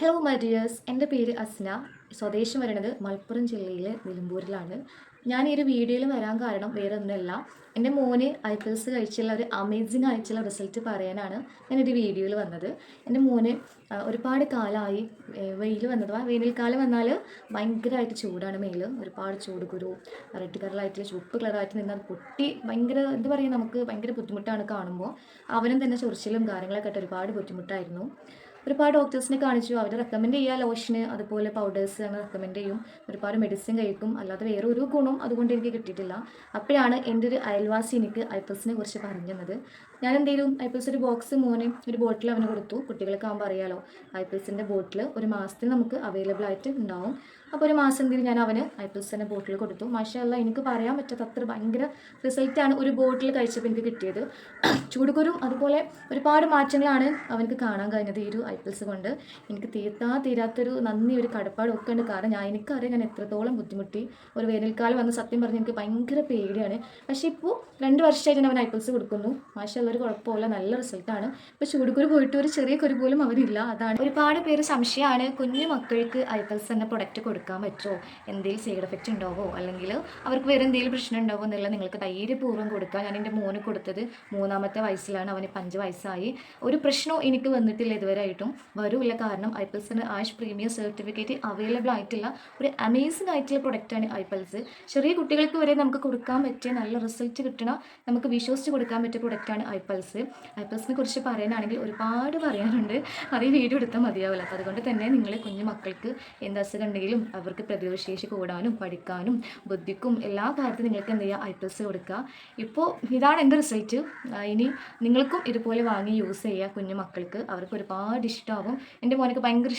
Hello my dears, എൻ്റെ പേര് അസ്ന. സ്വദേശം വരുന്നത് മലപ്പുറം ജില്ലയിലെ നിലമ്പൂരിലാണ്. ഞാൻ ഈ ഒരു വീഡിയോയിൽ വരാൻ കാരണം വേറെ ഒന്നുമല്ല, എൻ്റെ മോന് IPLS കഴിച്ചുള്ള ഒരു അമേസിങ് ആയിട്ടുള്ള റിസൾട്ട് പറയാനാണ് ഞാനൊരു വീഡിയോയിൽ വന്നത്. എൻ്റെ മോന് ഒരുപാട് കാലമായി വെയിൽ വന്നത്. വേനൽക്കാലം വന്നാൽ ഭയങ്കരമായിട്ട് ചൂടാണ് മേല്, ഒരുപാട് ചൂട് കുരു, റെഡ് കളറായിട്ടുള്ള ചുവപ്പ് കളറായിട്ട് നിന്നാൽ പൊട്ടി ഭയങ്കര എന്താ പറയുക, നമുക്ക് ഭയങ്കര ബുദ്ധിമുട്ടാണ് കാണുമ്പോൾ. അവനും തന്നെ ചൊറിച്ചിലും കാര്യങ്ങളൊക്കെ ആയിട്ട് ഒരുപാട് ബുദ്ധിമുട്ടായിരുന്നു. ഒരുപാട് ഡോക്ടേഴ്സിനെ കാണിച്ചു. അവർ റെക്കമെൻഡ് ചെയ്യുക ലോഷന്, അതുപോലെ പൗഡേഴ്സ് ആണ് റെക്കമെൻഡ് ചെയ്യും. ഒരുപാട് മെഡിസിൻ കഴിക്കും, അല്ലാതെ വേറെ ഒരു ഗുണം അതുകൊണ്ട് എനിക്ക് കിട്ടിയിട്ടില്ല. അപ്പോഴാണ് എൻ്റെ ഒരു അയൽവാസി എനിക്ക് IPLSനെ കുറിച്ച് പറഞ്ഞു തന്നത്. ഞാൻ എന്ത് ചെയ്തു, IPLS ഒരു ബോക്സ് മോന് ഒരു ബോട്ടിൽ അവന് കൊടുത്തു. കുട്ടികൾക്ക് ആകുമ്പോൾ അറിയാലോ, IPLSൻ്റെ ബോട്ടിൽ ഒരു മാസത്തിന് നമുക്ക് അവൈലബിൾ ആയിട്ട് ഉണ്ടാവും. അപ്പോൾ ഒരു മാസം എന്തെങ്കിലും ഞാൻ അവന് IPLSൻ്റെ ബോട്ടിൽ കൊടുത്തു. മാഷാ അല്ലാ, എനിക്ക് പറയാൻ പറ്റാത്ത അത്ര ഭയങ്കര റിസൾട്ടാണ് ഒരു ബോട്ടിൽ കഴിച്ചപ്പോൾ എനിക്ക് കിട്ടിയത്. ചൂടുകുരും അതുപോലെ ഒരുപാട് മാറ്റങ്ങളാണ് അവനക്ക് കാണാൻ കഴിഞ്ഞത് ഈ ഒരു IPLS കൊണ്ട്. എനിക്ക് തീരാത്തൊരു നന്ദി, ഒരു കടപ്പാടും ഒക്കെ ഉണ്ട്. കാരണം എനിക്കറിയാം ഞാൻ എത്രത്തോളം ബുദ്ധിമുട്ടി. ഒരു വേനൽക്കാലം വന്ന് സത്യം പറഞ്ഞ് എനിക്ക് ഭയങ്കര പേടിയാണ്. പക്ഷേ ഇപ്പോൾ 2 വർഷമായിട്ട് ഞാൻ അവൻ IPLS കൊടുക്കുന്നു. മാഷാഅല്ലാ, ഒരു കുഴപ്പമില്ല, നല്ല റിസൾട്ടാണ്. ഇപ്പോൾ ചൂടുകുരു പോയിട്ട് ഒരു ചെറിയ കുരു പോലും അവനില്ല. അതാണ് ഒരുപാട് പേര് സംശയമാണ്, കുഞ്ഞു മക്കൾക്ക് IPLS എന്ന പ്രൊഡക്റ്റ് കൊടുക്കാൻ പറ്റുമോ, എന്തെങ്കിലും സൈഡ് എഫക്റ്റ് ഉണ്ടാവോ, അല്ലെങ്കിൽ അവർക്ക് വേറെ എന്തെങ്കിലും പ്രശ്നം ഉണ്ടാവോ എന്നുള്ള. നിങ്ങൾക്ക് ധൈര്യപൂർവ്വം കൊടുക്കാം. ഞാൻ എൻ്റെ മോന് കൊടുത്തത് 3ാമത്തെ വയസ്സിലാണ്, അവന് 5 വയസ്സായി. ഒരു പ്രശ്നവും എനിക്ക് വന്നിട്ടില്ല ഇതുവരെ ആയിട്ടും, വരില്ല. കാരണം IPLSന് ആഷ് പ്രീമിയം സർട്ടിഫിക്കറ്റ് അവൈലബിൾ ആയിട്ടുള്ള ഒരു അമേസിംഗ് ആയിട്ടുള്ള പ്രൊഡക്റ്റാണ് IPLS. ചെറിയ കുട്ടികൾക്ക് വരെ നമുക്ക് കൊടുക്കാൻ പറ്റിയ നല്ല റിസൾട്ട് കിട്ടണ, നമുക്ക് വിശ്വസിച്ച് കൊടുക്കാൻ പറ്റിയ പ്രൊഡക്റ്റാണ് IPLS. IPLSനെ കുറിച്ച് പറയാനാണെങ്കിൽ ഒരുപാട് പറയാനുണ്ട്, അത് ഈ വീഡിയോ എടുത്താൽ മതിയാവില്ല. അപ്പോൾ അതുകൊണ്ട് തന്നെ നിങ്ങൾ കുഞ്ഞു മക്കൾക്ക് എന്ത് അസുഖം ഉണ്ടെങ്കിലും അവർക്ക് പ്രതിരോധശേഷി കൂടാനും പഠിക്കാനും ബുദ്ധിക്കും എല്ലാ കാര്യത്തിലും നിങ്ങൾക്ക് എന്ത് ചെയ്യുക, IPLS കൊടുക്കുക. ഇപ്പോൾ ഇതാണ് എൻ്റെ റിസൾട്ട്. ഇനി നിങ്ങൾക്കും ഇതുപോലെ വാങ്ങി യൂസ് ചെയ്യുക കുഞ്ഞു മക്കൾക്ക്, അവർക്ക് ഒരുപാട് ഇഷ്ടമാവും. എൻ്റെ മോനൊക്കെ ഭയങ്കര